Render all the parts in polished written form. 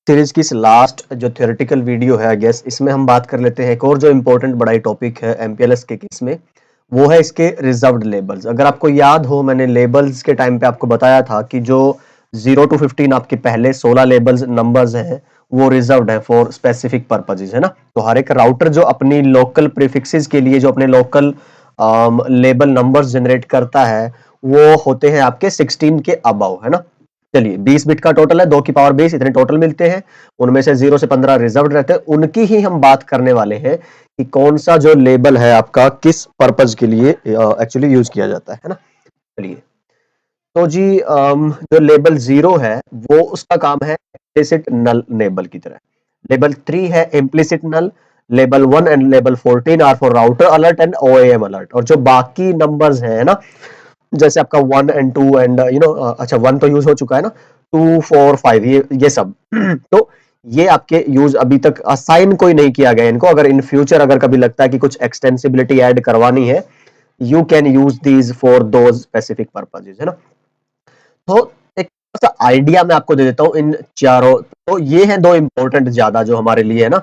Series की इस last जो थ्योरेटिकल वीडियो है आई गेस इसमें हम बात कर लेते हैं एक और जो इम्पोर्टेंट बड़ा ही टॉपिक है एमपीएलएस के केस में, वो है इसके रिजर्व्ड लेबल्स। अगर आपको याद हो, मैंने लेबल्स के टाइम पे आपको बताया था कि जो 0 to 15 आपके पहले 16 लेबल्स नंबर्स हैं वो रिजर्व्ड है फॉर स्पेसिफिक पर्पजेज, है ना। तो हर एक राउटर जो अपनी लोकल प्रीफिक्सेस के लिए जो अपने लोकल लेबल नंबर्स जनरेट करता है वो होते हैं आपके 16 के अबव, है ना। चलिए 20 बिट का टोटल है, 2 की पावर 20 इतने टोटल मिलते हैं, उनमें से 0 से 15 रिजर्व्ड रहते हैं। उनकी ही हम बात करने वाले हैं कि कौन सा जो लेबल है आपका किस पर्पज के लिए एक्चुअली यूज किया जाता है ना। चलिए तो जी जो लेबल 0 है वो उसका काम है इम्प्लिसिट नल लेबल की तरह। लेबल 3 है implicit null. Label 1 and label 14 are for router alert and OAM alert. और जो बाकी नंबर्स हैं ना, जैसे आपका 1 एंड 2 एंड अच्छा 1 तो यूज हो चुका है ना, 2 4 5 ये सब तो ये आपके यूज अभी तक असाइन कोई नहीं किया गया इनको। अगर इन फ्यूचर अगर कभी लगता है कि कुछ एक्सटेंसिबिलिटी ऐड करवानी है, you can use these for those specific purposes, है ना। तो एक सा आइडिया मैं आपको दे देता हूं इन चारों। तो ये हैं दो इंपॉर्टेंट ज्यादा जो हमारे लिए, है ना,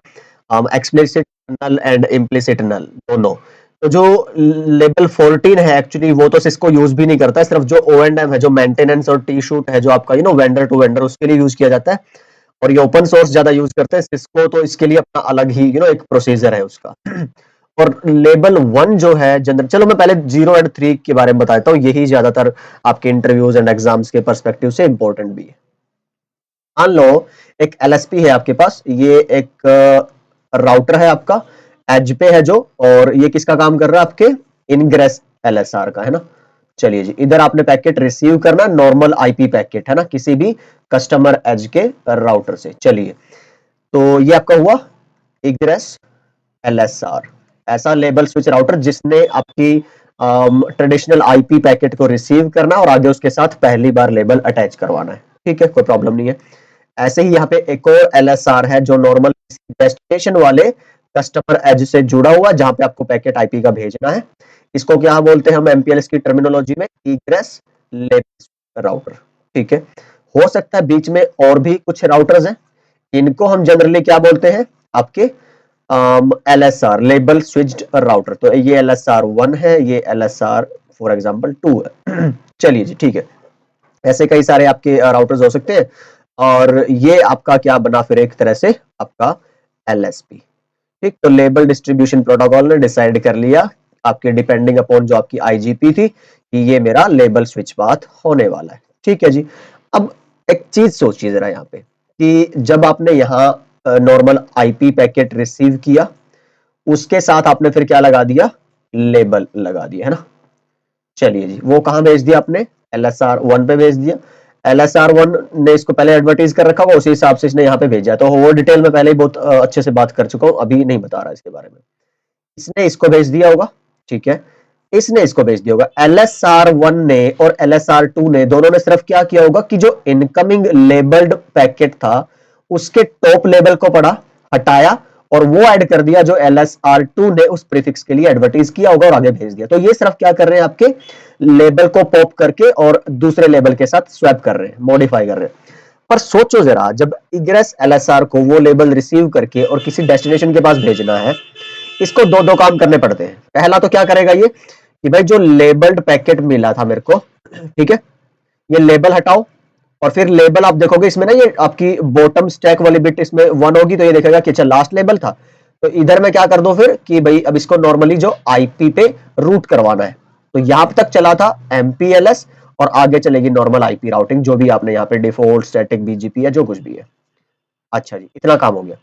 एक्सप्लिसिट नल एंड इम्प्लिसिट नल दोनों। तो जो लेवल 14 है एक्चुअली वो तो सिस्को यूज भी नहीं करता है, सिर्फ जो ओ एंड एम है, जो मेंटेनेंस और टी शूट है, जो आपका वेंडर टू वेंडर, उसके लिए यूज किया जाता है। और ये ओपन सोर्स ज्यादा यूज करते हैं सिस्को, तो इसके लिए अपना अलग ही एक प्रोसीजर है उसका। और लेवल 1 जो है जनरल, चलो मैं पहले 0 एंड 3 के बारे में बताता हूँ, यही ज्यादातर आपके इंटरव्यूज एंड एग्जाम्स के पर्सपेक्टिव से इंपॉर्टेंट भी है। मान लो एक एलएसपी है आपके पास, ये एक राउटर है आपका, एज पे है जो, और ये किसका काम कर रहा है, आपके इनग्रेस एलएसआर का, है ना। चलिए जी, इधर आपने पैकेट रिसीव करना, नॉर्मल आईपी पैकेट, है ना, किसी भी कस्टमर एज के राउटर से। चलिए तो ये आपका हुआ इग्रेस एलएसआर, ऐसा लेबल स्विच राउटर जिसने आपकी ट्रेडिशनल आईपी पैकेट को रिसीव करना और आगे उसके साथ पहली बार लेबल अटैच करवाना है। ठीक है, कोई प्रॉब्लम नहीं है। ऐसे ही यहाँ पे एक और एलएसआर है जो नॉर्मल डेस्टिनेशन वाले कस्टमर एज से जुड़ा हुआ, जहां पे आपको पैकेट आईपी का भेजना है। इसको क्या बोलते हैं हम एमपीएलएस की टर्मिनोलॉजी में, इग्रेस लेबल राउटर। ठीक है, हो सकता है बीच में और भी कुछ राउटर्स हैं, इनको हम जनरली क्या बोलते हैं, आपके एलएसआर लेबल स्विच्ड राउटर। तो ये एलएसआर 1 है, ये एलएसआर फॉर एग्जांपल 2 है। चलिए जी, ठीक है, ऐसे कई सारे आपके राउटर्स हो सकते हैं, और ये आपका क्या बना फिर एक तरह से आपका एलएसपी। ठीक, तो लेबल डिस्ट्रीब्यूशन प्रोटोकॉल ने डिसाइड कर लिया आपके डिपेंडिंग अपॉन जो आपकी आईजीपी थी कि ये मेरा लेबल स्विच पाथ होने वाला है। ठीक है जी। अब एक चीज सोचिए जरा यहाँ पे कि जब आपने यहाँ नॉर्मल आईपी पैकेट रिसीव किया, उसके साथ आपने फिर क्या लगा दिया, लेबल लगा दिया, है ना। चलिए जी, वो कहां भेज दिया आपने, एलएसआर 1 पे भेज दिया। एलएसआर 1 ने इसको पहले एडवर्टाइज कर रखा होगा, उसी हिसाब से इसने यहाँ पे भेजा। तो वो डिटेल में पहले ही बहुत अच्छे से बात कर चुका हूं, अभी नहीं बता रहा इसके बारे में। इसने इसको भेज दिया होगा, ठीक है, इसने इसको भेज दिया होगा। एलएसआर 1 ने और एलएसआर 2 ने, दोनों ने सिर्फ क्या किया होगा कि जो इनकमिंग लेबल्ड पैकेट था उसके टॉप लेबल को पढ़ा, हटाया और वो ऐड कर दिया जो LSR2 ने उस प्रीफिक्स के लिए एडवर्टाइज किया होगा और आगे भेज दिया। तो ये सिर्फ क्या कर रहे हैं, आपके लेबल को पॉप करके और दूसरे लेबल के साथ स्वैप कर रहे हैं, मॉडिफाई कर रहे हैं। पर सोचो जरा, जब इग्रेस LSR को वो लेबल रिसीव करके और किसी डेस्टिनेशन के पास भेजना है, इसको दो दो काम करने पड़ते हैं। पहला तो क्या करेगा ये कि भाई जो लेबल्ड पैकेट मिला था मेरे को, ठीक है, ये लेबल हटाओ। और फिर लेबल आप देखोगे इसमें ना, ये आपकी बॉटम स्टैक वाली बिट इसमें 1 होगी, तो ये देखेगा कि अच्छा लास्ट लेबल था। तो इधर मैं क्या कर दूं फिर कि भाई अब इसको नॉर्मली जो आईपी पे रूट करवाना है, तो यहां तक चला था एमपीएलएस, और आगे चलेगी नॉर्मल आईपी राउटिंग, जो भी आपने यहाँ पे डिफॉल्ट स्टैटिक बीजीपी या जो कुछ भी है। अच्छा जी, इतना काम हो गया।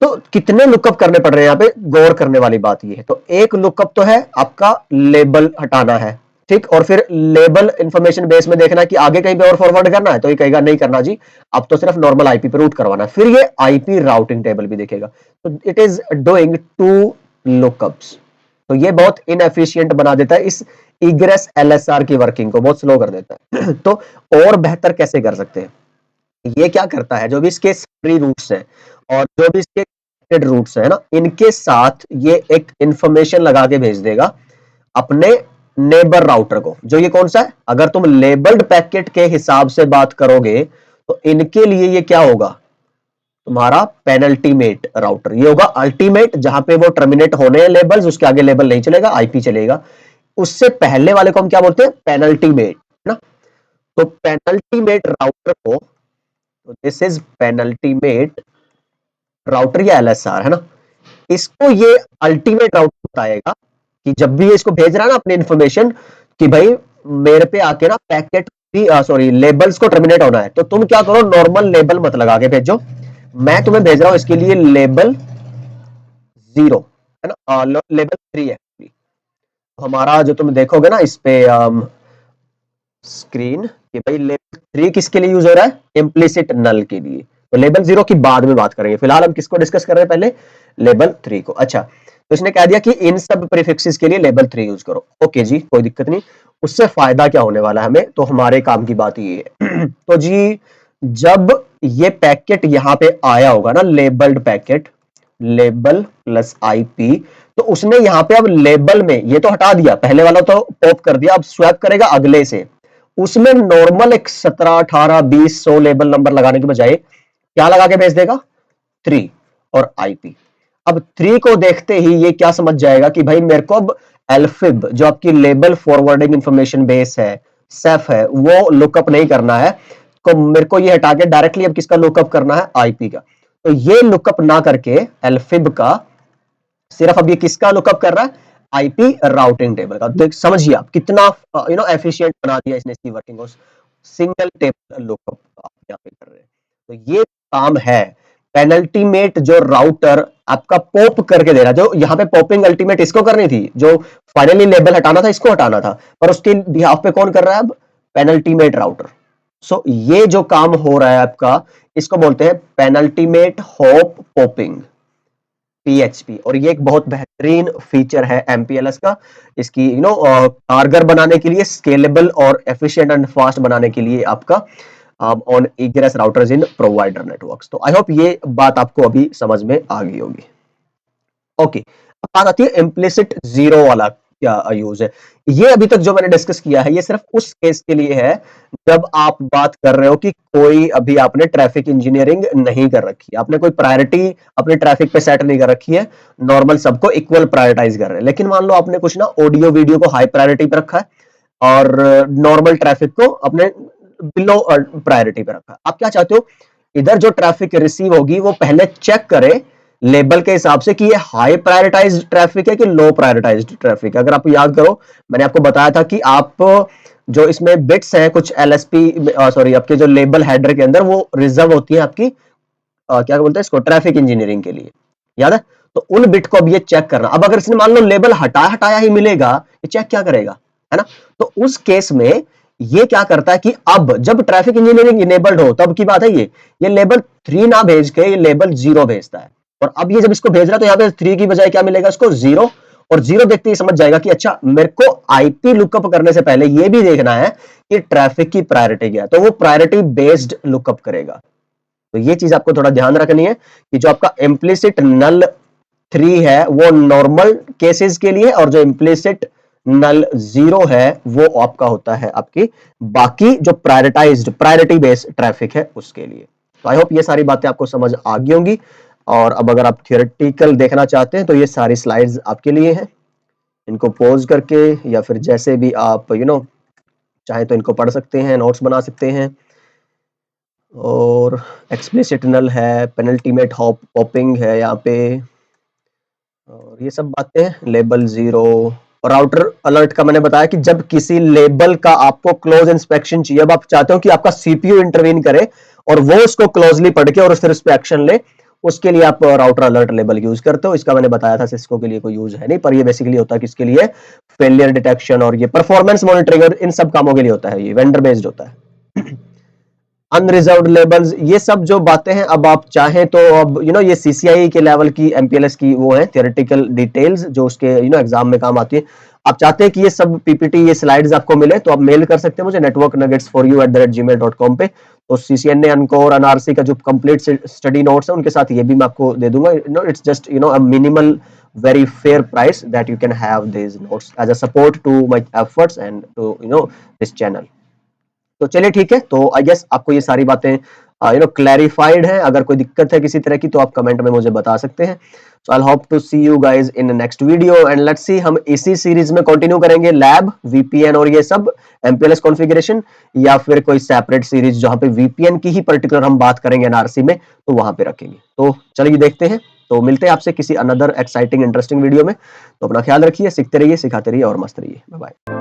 तो कितने लुकअप करने पड़ रहे हैं यहाँ पे, गौर करने वाली बात ये है। तो एक लुकअप तो है आपका लेबल हटाना है, ठीक, और फिर लेबल इंफॉर्मेशन बेस में देखना है कि आगे कहीं पे और फॉरवर्ड करना है, तो ये कहेगा नहीं करना जी, अब तो सिर्फ नॉर्मल आईपी पे रूट करवाना है। फिर ये आईपी राउटिंग टेबल भी देखेगा। तो इट इज डूइंग 2 लुकअप्स। तो ये बहुत इनएफिशिएंट बना देता है, इस इग्रेस एलएसआर की वर्किंग को बहुत स्लो कर देता है। तो और बेहतर कैसे कर सकते हैं, ये क्या करता है, जो भी इसके फ्री रूट्स हैं और जो भी इसके रूट्स है ना, इनके साथ ये एक इंफॉर्मेशन लगा के भेज देगा अपने नेबर राउटर को। जो ये कौन सा है, अगर तुम लेबल्ड पैकेट के हिसाब से बात करोगे तो इनके लिए ये क्या होगा, तुम्हारा पेनल्टीमेट राउटर, ये होगा अल्टीमेट, जहां पे वो टर्मिनेट होने हैं लेबल्स, उसके आगे लेबल नहीं चलेगा, आईपी चलेगा। उससे पहले वाले को हम क्या बोलते हैं, पेनल्टीमेट, है ना। तो पेनल्टीमेट राउटर को, तो दिस इज पेनल्टीमेट राउटर या एलएसआर, है ना। इसको ये अल्टीमेट राउटर बताएगा कि जब भी ये इसको भेज रहा है ना अपनी इंफॉर्मेशन, कि भाई मेरे पे आके ना पैकेट सॉरी लेबल्स को टर्मिनेट होना है, तो तुम क्या करो, नॉर्मल लेबल मत लगा के भेजो, मैं तुम्हें भेज रहा हूं इसके लिए लेबल 0, है ना, लेबल 3 है। हमारा जो तुम देखोगे ना इस पे स्क्रीन, कि भाई लेबल 3 किसके लिए यूज हो रहा है, इम्प्लिसिट नल के लिए। तो लेबल 0 की बाद में बात करेंगे, फिलहाल हम किसको डिस्कस कर रहे हैं, पहले लेबल 3 को। अच्छा, तो इसने कह दिया कि इन सब प्रीफिक्सेस के लिए लेबल 3 यूज करो। ओके जी, कोई दिक्कत नहीं। उससे फायदा क्या होने वाला है हमें, तो हमारे काम की बात ये है तो जी, जब ये पैकेट यहां पे आया होगा ना, labelled packet, label plus IP, तो उसने यहां पे अब लेबल में ये तो हटा दिया, पहले वाला तो पॉप कर दिया, अब स्वैप करेगा अगले से, उसमें नॉर्मल एक 17 18 20 100 लेबल नंबर लगाने के बजाय क्या लगा के भेज देगा, 3 और आईपी। अब 3 को देखते ही ये क्या समझ जाएगा कि भाई मेरे को अब एल्फिब, जो आपकी लेबल फॉरवर्डिंग इंफॉर्मेशन बेस है, सेफ है, वो लुकअप नहीं करना है, तो मेरे को ये हटा के डायरेक्टली अब किसका लुकअप करना है, आईपी का। तो ये लुकअप ना करके एल्फिब का, सिर्फ अब ये किसका लुकअप कर रहा है, आईपी राउटिंग टेबल का। देख समझिए आप कितना एफिशिएंट बना दिया इसने इसकी वर्किंग को, सिंगल टेबल लुकअप आप यहाँ पे कर रहे हैं। तो ये काम है पेनल्टीमेट जो राउटर आपका पॉप करके दे रहा है, जो यहाँ पे पॉपिंग अल्टीमेट इसको करनी थी, जो फाइनली लेबल हटाना था इसको हटाना था, पर उसके बिहाफ पे कौन कर रहा है अब, पेनल्टीमेट राउटर। सो ये जो काम हो रहा है आपका, इसको बोलते हैं पेनल्टीमेट हॉप पॉपिंग, पीएचपी। और ये एक बहुत बेहतरीन फीचर है एमपीएलएस का, इसकी कारगर बनाने के लिए, स्केलेबल और एफिशिएंट एंड फास्ट बनाने के लिए आपका on egress routers in provider networks. तो आई होप ये बात आपको अभी समझ में आ गई होगी। ओके, अब बात आती है इम्प्लिसिट जीरो वाला क्या यूज है। ये अभी तक जो मैंने डिस्कस किया है, ये सिर्फ उस केस के लिए है जब आप बात कर रहे हो कि कोई अभी आपने ट्रैफिक इंजीनियरिंग नहीं कर रखी है, आपने कोई प्रायोरिटी अपने ट्रैफिक पे सेट नहीं कर रखी है, नॉर्मल सबको इक्वल प्रायोरिटाइज कर रहे हैं। लेकिन मान लो आपने कुछ ना ऑडियो वीडियो को हाई प्रायोरिटी पे रखा है और नॉर्मल ट्रैफिक को अपने बिलो प्रायोरिटी पे रखा है। आप क्या चाहते हो, इधर जो ट्रैफिक रिसीव होगी वो पहले चेक करे लेबल के हिसाब से कि ये हाई प्रायोरिटाइज्ड ट्रैफिक है कि लो प्रायोरिटाइज्ड ट्रैफिक है। अगर आप याद करो, मैंने आपको बताया था कि आप जो इसमें बिट्स हैं कुछ एलएसपी सॉरी आपके जो लेबल हेडर के अंदर, वो रिजर्व होती है आपकी क्या बोलते हैं इसको, ट्रैफिक इंजीनियरिंग के लिए, याद है। तो उन बिट को अब ये चेक करना। अब अगर इसने मान लो लेबल हटाया ही मिलेगा, ये चेक क्या करेगा, है ना। तो उस केस में ये क्या करता है कि अब जब ट्रैफिक इंजीनियरिंग इनेबल्ड हो तब की बात है, ये लेबल 3 ना भेज के ये लेबल 0 भेजता है। और अब ये जब इसको भेज रहा है तो यहाँ पे 3 की बजाय क्या मिलेगा इसको, 0। और 0 देखते ही समझ जाएगा कि अच्छा मेरे को आईपी लुकअप करने से पहले ये भी देखना है कि ट्रैफिक की प्रायोरिटी क्या है, तो वो प्रायोरिटी बेस्ड लुकअप करेगा। तो ये चीज आपको थोड़ा ध्यान रखनी है कि जो आपका इम्प्लिसिट नल 3 है वो नॉर्मल केसेस के लिए, और जो इम्प्लिसिट नल 0 है वो आपका होता है आपकी बाकी जो प्रायोरिटाइज्ड प्रायोरिटी बेस्ड ट्रैफिक है उसके लिए। तो आई होप ये सारी बातें आपको समझ आ गई होंगी। और अब अगर आप थियोरेटिकल देखना चाहते हैं तो ये सारी स्लाइड्स आपके लिए हैं, इनको पॉज करके या फिर जैसे भी आप चाहे तो इनको पढ़ सकते हैं, नोट्स बना सकते हैं। और एक्सप्लिसिट नल है, पेनल्टीमेट हॉप पॉपिंग है यहाँ पे, और ये सब बातें, लेबल 0। राउटर अलर्ट का मैंने बताया कि जब किसी लेबल का आपको क्लोज इंस्पेक्शन चाहिए, अब आप चाहते हो कि आपका सीपीयू इंटरवीन करे और वो उसको क्लोजली पढ़ के और फिर उस पर एक्शन ले, उसके लिए आप राउटर अलर्ट लेबल यूज करते हो। इसका मैंने बताया था सिस्को के लिए कोई यूज है नहीं, पर ये बेसिकली होता है किसके लिए, फेलियर डिटेक्शन और ये परफॉर्मेंस मॉनिटरिंग और इन सब कामों के लिए होता है, ये वेंडर बेस्ड होता है। अनरिजर्व्ड लेबल्स, ये सब जो बातें हैं, अब आप चाहें तो अब ये सीसीआई के लेवल की एमपीएलएस की वो है थियोरेटिकल डिटेल्स जो उसके एग्जाम में काम आती है। आप चाहते हैं कि ये सब पीपीटी ये स्लाइड्स आपको मिले तो आप मेल कर सकते हैं मुझे networknuggetsforyou@gmail.com पे। तो सीसीएनए अनकोर एनआरसी का जो कंप्लीट स्टडी नोट्स है उनके साथ ये भी मैं आपको दे दूंगा। It's just a minimal very fair price that you can have these notes as a support to my efforts and to this channel। तो चलिए ठीक है, तो आई गेस आपको ये सारी बातें क्लैरिफाइड है। अगर कोई दिक्कत है किसी तरह की तो आप कमेंट में मुझे बता सकते हैं। So I hope to see you guys in next video and let's see हम इसी सीरीज में कंटिन्यू करेंगे लैब, वीपीएन और ये सब एमपीएलएस कॉन्फ़िगरेशन, या फिर कोई सेपरेट सीरीज जहां पे वीपीएन की ही पर्टिकुलर हम बात करेंगे एनआरसी में, तो वहां पे रखेंगे। तो चलिए देखते हैं। तो मिलते हैं आपसे किसी अनदर एक्साइटिंग इंटरेस्टिंग वीडियो में। तो अपना ख्याल रखिए, सीखते रहिए, सिखाते रहिए और मस्त रहिए। Bye bye.